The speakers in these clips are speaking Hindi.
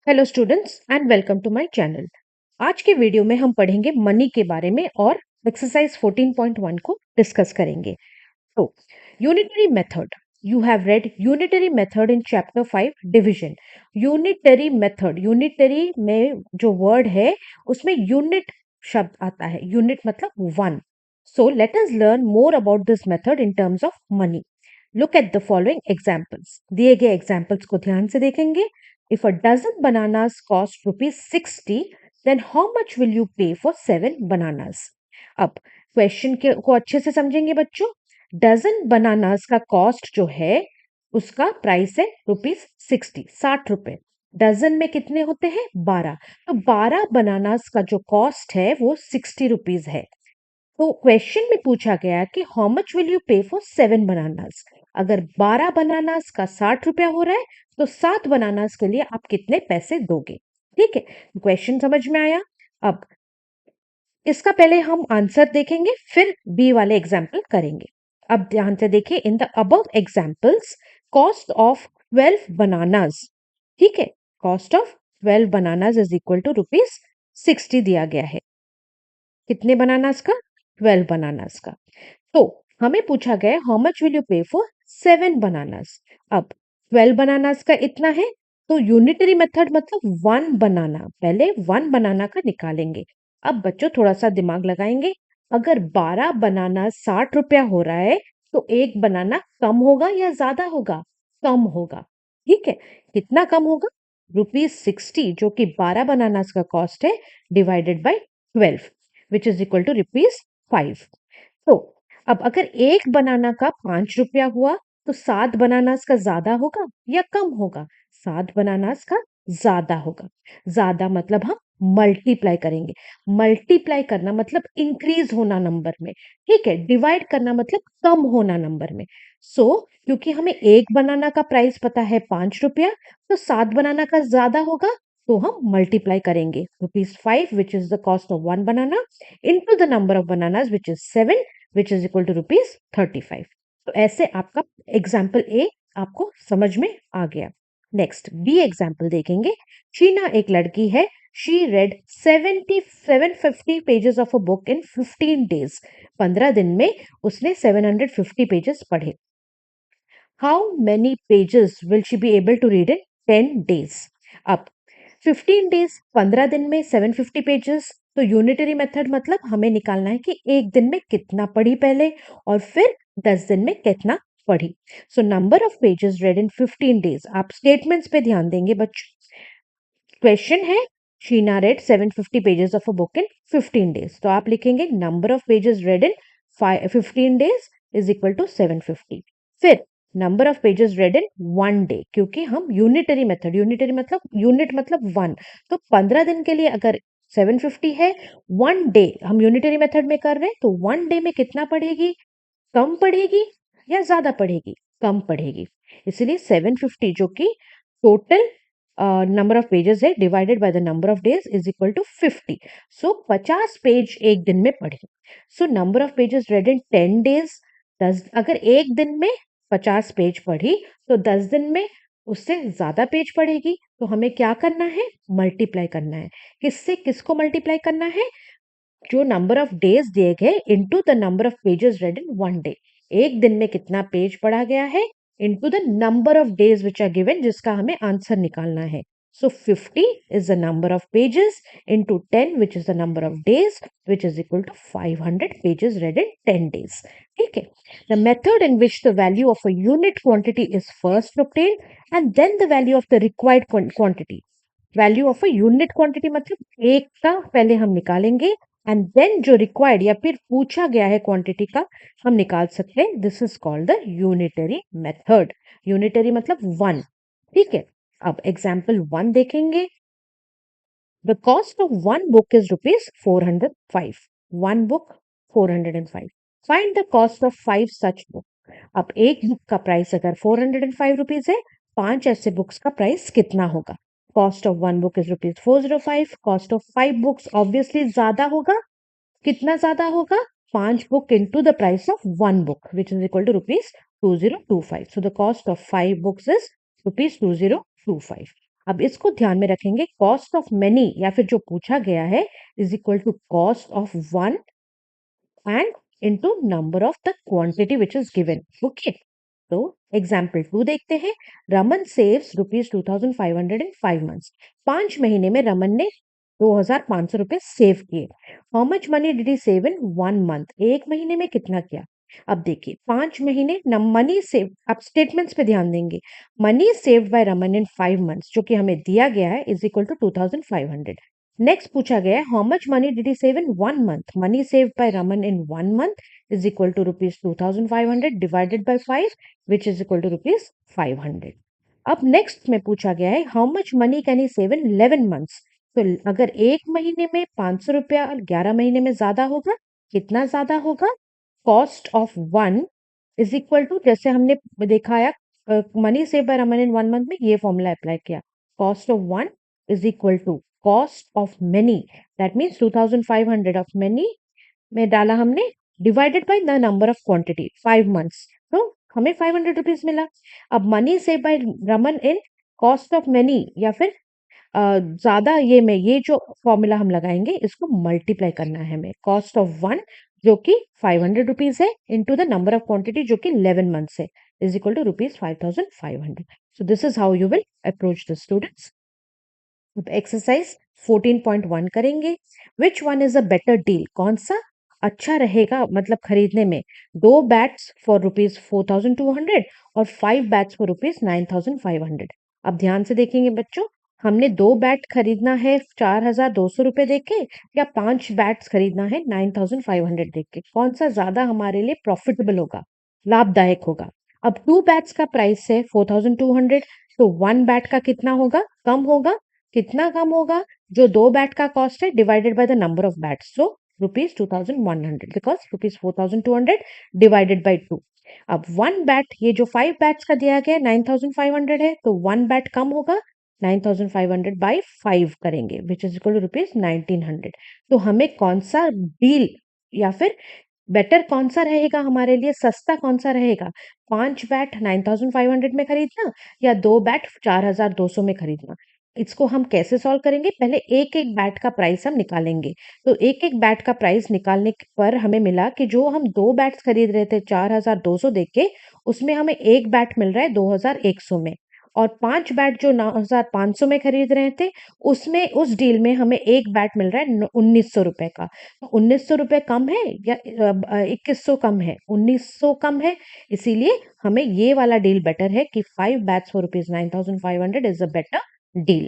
Hello students and welcome to my channel. आज के वीडियो में हम पढ़ेंगे मनी के बारे में और एक्सरसाइज 14.1 को डिस्कस करेंगे। तो unitary method, you have read unitary method in chapter 5 division. Unitary method, unitary में जो वर्ड है उसमें यूनिट शब्द आता है। यूनिट मतलब one. So let us learn more about this method in terms of money. Look at the following examples. दिए गए एग्जाम्पल्स को ध्यान से देखेंगे। If a dozen bananas cost rupees 60, then how much will you pay for 7 bananas? अब क्वेश्चन को अच्छे से समझेंगे बच्चों। डजन बनानास का कॉस्ट जो है उसका प्राइस है ₹60, 60 रुपए। डजन में कितने होते हैं? 12। तो 12 बनानास का जो कॉस्ट है वो 60 रुपीज है। तो क्वेश्चन में पूछा गया कि हाउ मच विल यू पे फॉर 7 बनानास। अगर 12 बनानास का 60 रुपया हो रहा है तो 7 बनानास के लिए आप कितने पैसे दोगे? ठीक है, क्वेश्चन समझ में आया। अब इसका पहले हम आंसर देखेंगे, फिर बी वाले एग्जाम्पल करेंगे। अब ध्यान से देखिए, in the above examples cost of 12 bananas, ठीक है, cost of 12 bananas is equal to ₹60 दिया गया है। कितने बनानास का? 12 बनानास का। तो हमें पूछा गया हाउ मच विल यू पे फॉर 7 बनानास। अब 12 बनानास का इतना है, तो यूनिटरी मेथड मतलब 1 बनाना, पहले 1 बनाना का निकालेंगे। अब बच्चों थोड़ा सा दिमाग लगाएंगे। अगर 12 बनाना 60 रुपया हो रहा है तो एक बनाना कम होगा या ज्यादा होगा? कम होगा। ठीक है, कितना कम होगा? ₹60, जो कि 12 बनानास का कॉस्ट है, divided by 12 which is equal to ₹5। तो अब अगर एक बनाना का 5 रुपया हुआ तो 7 बनानास का ज्यादा होगा या कम होगा? 7 बनानास का ज्यादा होगा। ज्यादा मतलब हम मल्टीप्लाई करेंगे। मल्टीप्लाई करना मतलब इंक्रीज होना नंबर में। ठीक है, डिवाइड करना मतलब कम होना नंबर में। क्योंकि हमें एक बनाना का प्राइस पता है 5 रुपया, तो 7 बनाना का ज्यादा होगा, तो हम मल्टीप्लाई करेंगे। ₹5 which is the cost of 1 banana into the number of bananas which is 7 which is equal to ₹35। तो ऐसे आपका एग्जाम्पल ए आपको समझ में आ गया। नेक्स्ट बी एग्जाम्पल देखेंगे। शीना एक लड़की है। She read 750 pages of a book in 15 days. 15 दिन में उसने 750 पेजेस पढ़े। How many pages will she be able to read in 10 days? अब 15 डेज, 15 दिन में 750 पेजेस, तो यूनिटरी मेथड मतलब हमें निकालना है कि एक दिन में कितना पढ़ी पहले और फिर 10 दिन में कितना पढ़ी। So number of pages read in 15 days. आप स्टेटमेंट्स पे ध्यान देंगे बच्चों। क्वेश्चन है Sheena read 750 pages of a book in 15 days, तो आप लिखेंगे number of pages read in 15 days is equal to 750। फिर number of pages read in 1 day, क्योंकि हम यूनिटरी मेथड, यूनिटरी मतलब यूनिट मतलब 1, तो 15 दिन के लिए अगर 750 है, 1 डे हम यूनिटरी मेथड में कर रहे हैं, तो 1 डे में कितना पढ़ेगी? कम पढ़ेगी या ज्यादा पढ़ेगी? कम पढ़ेगी। इसलिए 750 जो कि टोटल नंबर ऑफ पेजेस है divided by the number of days is equal to 50। So 50 page एक दिन में पढ़े। So number of pages read in 10 days. 10, अगर एक दिन में 50 पेज पढ़ी तो 10 दिन में उससे ज्यादा पेज पढ़ेगी। तो हमें क्या करना है? मल्टीप्लाई करना है। किससे किसको मल्टीप्लाई करना है? जो नंबर ऑफ डेज दिए गए into the number of pages read in 1 day. एक दिन में कितना पेज पढ़ा गया है into the number of days which are given, जिसका हमें आंसर निकालना है। So 50 is the number of pages into 10 which is the number of days which is equal to 500 pages read in 10 days. ठीक है, the method in which the value of a unit quantity is first obtained and then the value of the required quantity. Value of a unit quantity मतलब एक का पहले हम निकालेंगे एंड देन जो रिक्वायर्ड या फिर पूछा गया है क्वांटिटी का हम निकाल सकते हैं। This is called the unitary method. Unitary मतलब 1। ठीक है, अब एग्जाम्पल 1 देखेंगे। The cost of one book is ₹405। One book 405। Find the cost of 5 such book. अब एक बुक का प्राइस अगर ₹405 है, 5 ऐसे बुक्स का प्राइस कितना होगा? Cost of one book is ₹405। Cost of 5 books obviously ज्यादा होगा। कितना ज्यादा होगा? 5 book into the price of 1 book which is equal to ₹2025। So the cost of 5 books is ₹2025। अब इसको ध्यान में रखेंगे, कॉस्ट ऑफ मेनी या फिर जो पूछा गया है is equal to cost of one and into number of the quantity which is given. Okay. तो एग्जाम्पल 2 देखते हैं। रमन सेव्स रुपीज 2500 इन 5 मंथ्स। 5 महीने में रमन ने 2500 रुपए सेव किए। How much money did he save in 1 month? 1 महीने में कितना किया? अब देखिए 5 महीने मनी सेव, अब स्टेटमेंट्स पे ध्यान देंगे। Money saved by Raman in 5 months जो कि हमें दिया गया है इज इक्वल टू 2500। नेक्स्ट पूछा गया है how much money did he save in 1 month? Money saved by Raman in 1 month is equal to rupees 2500 divided by 5 which is equal to rupees 500। अब नेक्स्ट में पूछा गया है how much money can he save in 11 months? तो अगर 1 महीने में 500 रुपया और 11 महीने में ज्यादा होगा, कितना ज्यादा होगा? Cost of one is equal to, जैसे हमने दिखाया money save by Raman in 1 month में ये फॉर्मूला अप्लाई किया, cost of one is equal to cost of many, that means 2500 of many में डाला हमने, divided by the number of quantity 5 months, तो हमें 500 रुपीज मिला। अब money save by Raman in cost of many या फिर ज्यादा, ये में ये जो फॉर्मूला हम लगाएंगे इसको मल्टीप्लाई करना है हमें, कॉस्ट ऑफ वन जो कि 500 रुपीज है into the number of quantity जो कि 11 मंथ्स है is equal to rupees 5500। So this is how you will approach the students. अब एक्सरसाइज 14.1 करेंगे। Which one is a better deal? कौन सा अच्छा रहेगा मतलब खरीदने में? 2 बैट्स फॉर रुपीज 4200 और 5 बैट्स फॉर रुपीज 9500। अब ध्यान से देखेंगे बच्चों, हमने 2 बैट खरीदना है 4200 रुपए देख के, या 5 बैट्स खरीदना है 9500 देख के? कौन सा ज्यादा हमारे लिए प्रॉफिटेबल होगा, लाभदायक होगा? अब 2 बैट्स का प्राइस है 4200, तो 1 बैट का कितना होगा, कम होगा? कितना कम होगा? जो 2 बैट का कॉस्ट है divided by the number of bats, so rupees 2100, because rupees 4200 divided by 2। अब 1 बैट, ये जो 5 बैट्स का दिया गया है 9500 है, तो 1 बैट कम होगा, 9500 बाई 5 करेंगे which is equal to rupees 1900। तो हमें कौन सा डील या फिर बेटर कौन सा रहेगा हमारे लिए, सस्ता कौन सा रहेगा? 5 बैट 9500 में खरीदना या 2 बैट 4200 में खरीदना? इसको हम कैसे सॉल्व करेंगे? पहले एक एक बैट का प्राइस हम निकालेंगे। तो एक एक बैट का प्राइस निकालने पर हमें मिला कि जो हम 2 बैट्स खरीद रहे थे 4200 देख के, उसमें हमें एक बैट मिल रहा है 2100 में, और 5 बैट जो 9500 में खरीद रहे थे उसमें, उस डील में हमें एक बैट मिल रहा है 1900 रुपए का। तो 1900 रुपए कम है या 2100 कम है? 1900 कम है, इसीलिए हमें ये वाला डील बेटर है कि 5 bats for rupees 9500 is a better deal.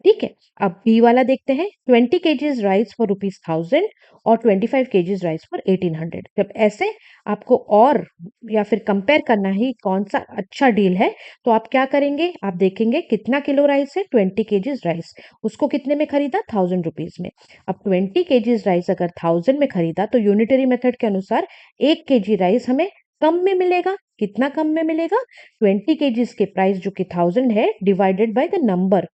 ठीक है। अब बी वाला देखते हैं। 20 kgs राइस फॉर रुपीज 1000 और 25 kgs राइस फॉर 1800। जब ऐसे आपको और या फिर कंपेयर करना है कौन सा अच्छा डील है, तो आप क्या करेंगे? आप देखेंगे कितना किलो राइस है, 20 kgs राइस, उसको कितने में खरीदा? 1000 रुपीज में। अब 20 kgs राइस अगर 1000 में खरीदा तो यूनिटरी मेथड के अनुसार 1 kg राइस हमें कम में मिलेगा। कितना कम में मिलेगा? 20 kgs के प्राइस जो कि 1000 है divided by the number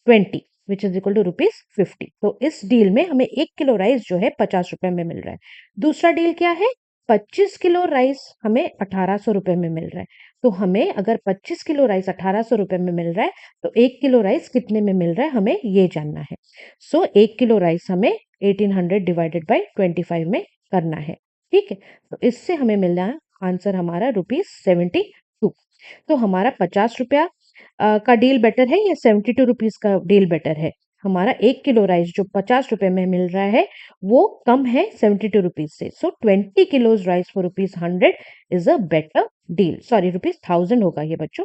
20 which is equal to rupees 50। तो इस डील में हमें 1 किलो राइस जो है 50 रुपए में मिल रहा है। दूसरा डील क्या है? 25 किलो राइस हमें 1800 रुपए में मिल रहा है। तो हमें अगर 25 किलो राइस 1800 रुपए में मिल रहा है, तो 1 किलो राइस कितने में मिल रहा है हमें ये जानना है। सो 1 किलो राइस हमें 1800 डिवाइडेड बाई 25 में करना है। ठीक है। तो इससे हमें मिल रहा है आंसर हमारा रुपीज 72। तो हमारा 50 रुपया का डील बेटर है या 72 रुपीज का डील बेटर है? हमारा 1 किलो राइस जो 50 रुपए में मिल रहा है वो कम है 72 रुपीज से। सो 20 kilos rice for rupees 100 is a better deal. Sorry, rupees 1000 होगा ये बच्चों,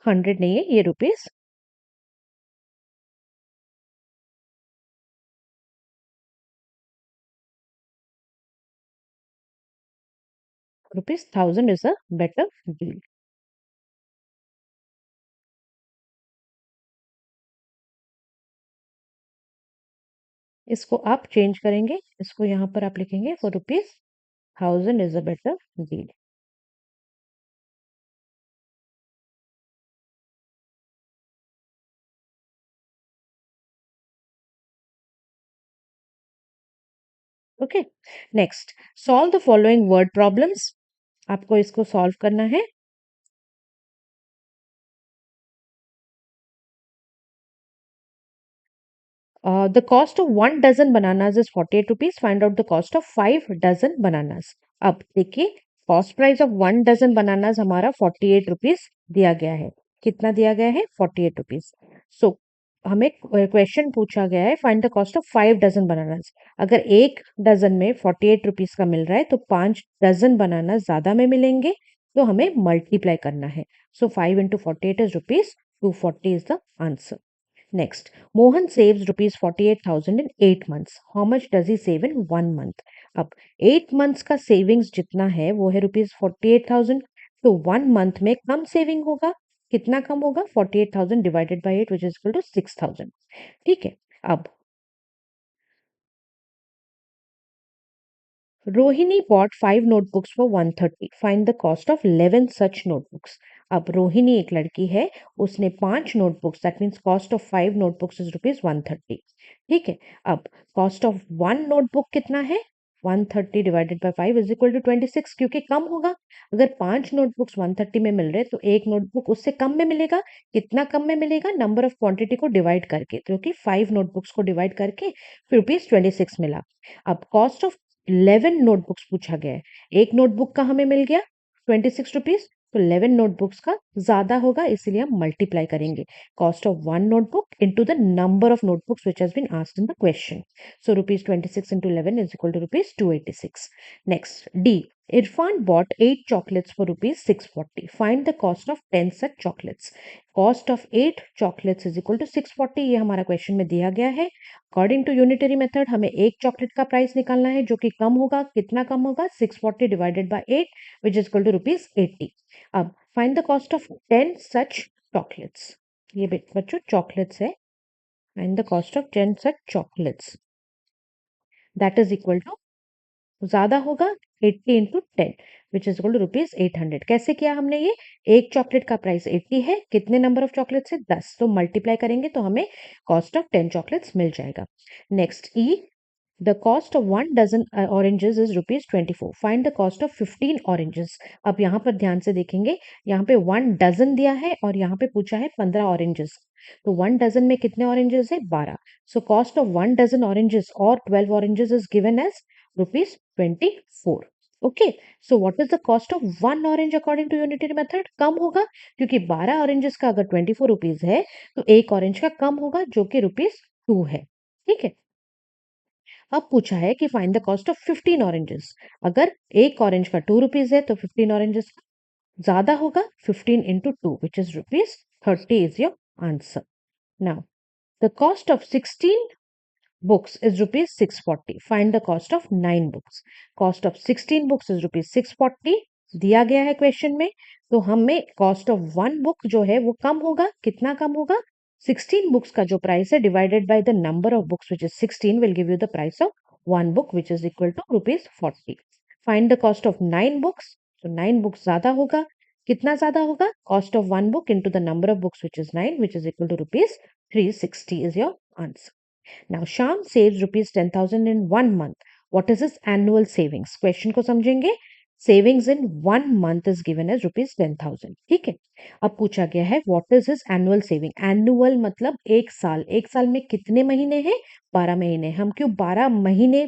100 नहीं है ये, rupees 1000 is a better deal. इसको आप चेंज करेंगे, इसको यहाँ पर आप लिखेंगे for rupees 1000 is a better deal. Okay. Next, solve the following word problems. आपको इसको सॉल्व करना है। The cost of 1 dozen bananas is 48 rupees, find out the cost of 5 dozen bananas. अब देखिए, cost price of 1 dozen bananas हमारा 48 रुपीज दिया गया है। कितना दिया गया है? 48 रुपीज। सो हमें क्वेश्चन पूछा गया है, find the cost of 5 dozen bananas. अगर एक डज़न में 48 रुपीज का मिल रहा है तो 5 डज़न बनाना ज़्यादा में मिलेंगे, तो हमें मल्टीप्लाई करना है। सो 5 into 48 is rupees 240 is the answer. Next, Mohan saves rupees 48,000 in 8 months. How much does he save in 1 month? अब 8 months का सेविंग्स जितना है वो है रुपीज 48,000, तो 1 मंथ में कम सेविंग होगा। कितना कम होगा? 48,000 divided by 8 which is equal to 6,000। ठीक है। अब Rohini bought 5 notebooks for 130. Find the cost of 11 such notebooks. अब रोहिणी एक लड़की है, उसने 5 notebooks, that means cost of 5 notebooks is rupees 130। ठीक है। अब कॉस्ट ऑफ 1 नोटबुक कितना है? 130 divided by 5 is equal to 26, क्योंकि कम होगा। अगर 5 नोटबुक्स 130 में मिल रहे तो एक नोटबुक उससे कम में मिलेगा। कितना कम में मिलेगा? नंबर ऑफ क्वांटिटी को डिवाइड करके, क्योंकि 5 नोटबुक्स को डिवाइड करके फिर रुपीज 26 मिला। अब कॉस्ट ऑफ 11 नोटबुक्स पूछा गया है। एक नोटबुक का हमें मिल गया 26 रुपीज, तो 11 नोटबुक्स का ज्यादा होगा, इसीलिए हम मल्टीप्लाई करेंगे। Cost of 1 notebook into the number of notebooks which has been asked in the question. So rupees 26 into 11 is equal to rupees 286। Next, D, Irfan bought 8 chocolates for rupees 640. Find the cost of 10 such chocolates. Cost of 8 chocolates is equal to 640, ये हमारा क्वेश्चन में दिया गया है। अकॉर्डिंग टू यूनिटरी मेथड हमें एक चॉकलेट का प्राइस निकालना है जो कि कम होगा। कितना कम होगा? 640 divided by 8 which is equal to rupees 80। अब find the cost of 10 such chocolates. ये बच्चों चॉकलेट्स है। Find the cost of 10 such chocolates, that is equal to, ज्यादा होगा 80 into 10 which is equal to rupees 800। कैसे किया हमने ये? एक चॉकलेट का प्राइस 80 है, कितने नंबर ऑफ चॉकलेट्स है? 10, तो मल्टीप्लाई करेंगे तो हमें कॉस्ट ऑफ 10 चॉकलेट्स मिल जाएगा। Next, E, the cost of 1 dozen oranges is rupees 24। Find the cost of 15 oranges. अब यहाँ पर ध्यान से देखेंगे, यहाँ पे 1 डजन दिया है और यहाँ पे पूछा है 15 ऑरेंजेस। तो 1 डजन में कितने ऑरेंजेस है? 12। So cost of 1 dozen oranges और 12 oranges is given as rupees 24। Okay, so what is the cost of 1 orange according to unitary method? कम होगा, क्योंकि 12 ऑरेंजेस का अगर 24 रुपीज है तो एक ऑरेंज का कम होगा जो कि रुपीज 2 है। ठीक है। अब पूछा है कि find the cost of 15 oranges. अगर एक ऑरेंज का 2 रुपीज है तो 15 ऑरेंजेस का ज्यादा होगा। 15 into 2 which is rupees 30 is your answer. Now the cost of 16 books is rupees 640. Find the cost of 9 books. Cost of 16 books is rupees 640 दिया गया है क्वेश्चन में। तो हमें कॉस्ट ऑफ 1 बुक जो है वो कम होगा। कितना कम होगा? 16 बुक्स का जो प्राइस है divided by the number of books which is 16 will give you the price of 1 book which is equal to rupees 40। Find the cost of 9 books. तो 9 बुक्स ज्यादा होगा। कितना ज्यादा होगा? Cost of 1 book into the number of books which is 9 which is equal to rupees 360 is your answer. Now, Sham saves rupees 10,000 in 1 month. What is his annual savings? Question को समझेंगे। Savings in 1 month is given as rupees 10,000. ठीक है। अब पूछा गया है what is his annual saving? Annual मतलब एक साल। एक साल में कितने महीने हैं? 12 महीने। हम क्यों 12 महीने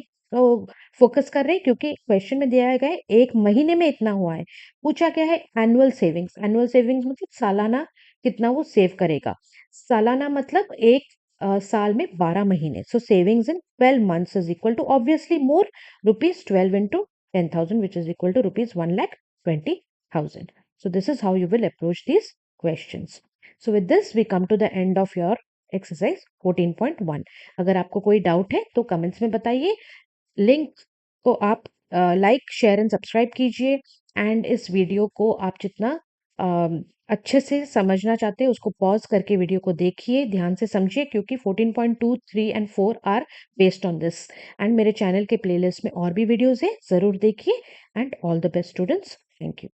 फोकस कर रहे हैं? क्योंकि क्वेश्चन में दिया गया है एक महीने में इतना हुआ है। पूछा गया है एनुअल सेविंग्स। एनुअल सेविंग्स मतलब सालाना कितना वो सेव करेगा। सालाना मतलब एक साल में 12 महीने। So savings in 12 months is equal to obviously more, rupees 12 into 10,000 which is equal to rupees 1,20,000। So this is how you will approach these questions. So with this we come to the end of your exercise 14.1. अगर आपको कोई डाउट है तो कमेंट्स में बताइए। लिंक को आप लाइक शेयर एंड सब्सक्राइब कीजिए। एंड इस वीडियो को आप जितना अच्छे से समझना चाहते हैं उसको पॉज करके वीडियो को देखिए, ध्यान से समझिए, क्योंकि 14.2, 3 and 4 are based on this. And मेरे चैनल के प्लेलिस्ट में और भी वीडियोस हैं, ज़रूर देखिए। And all the best students, thank you.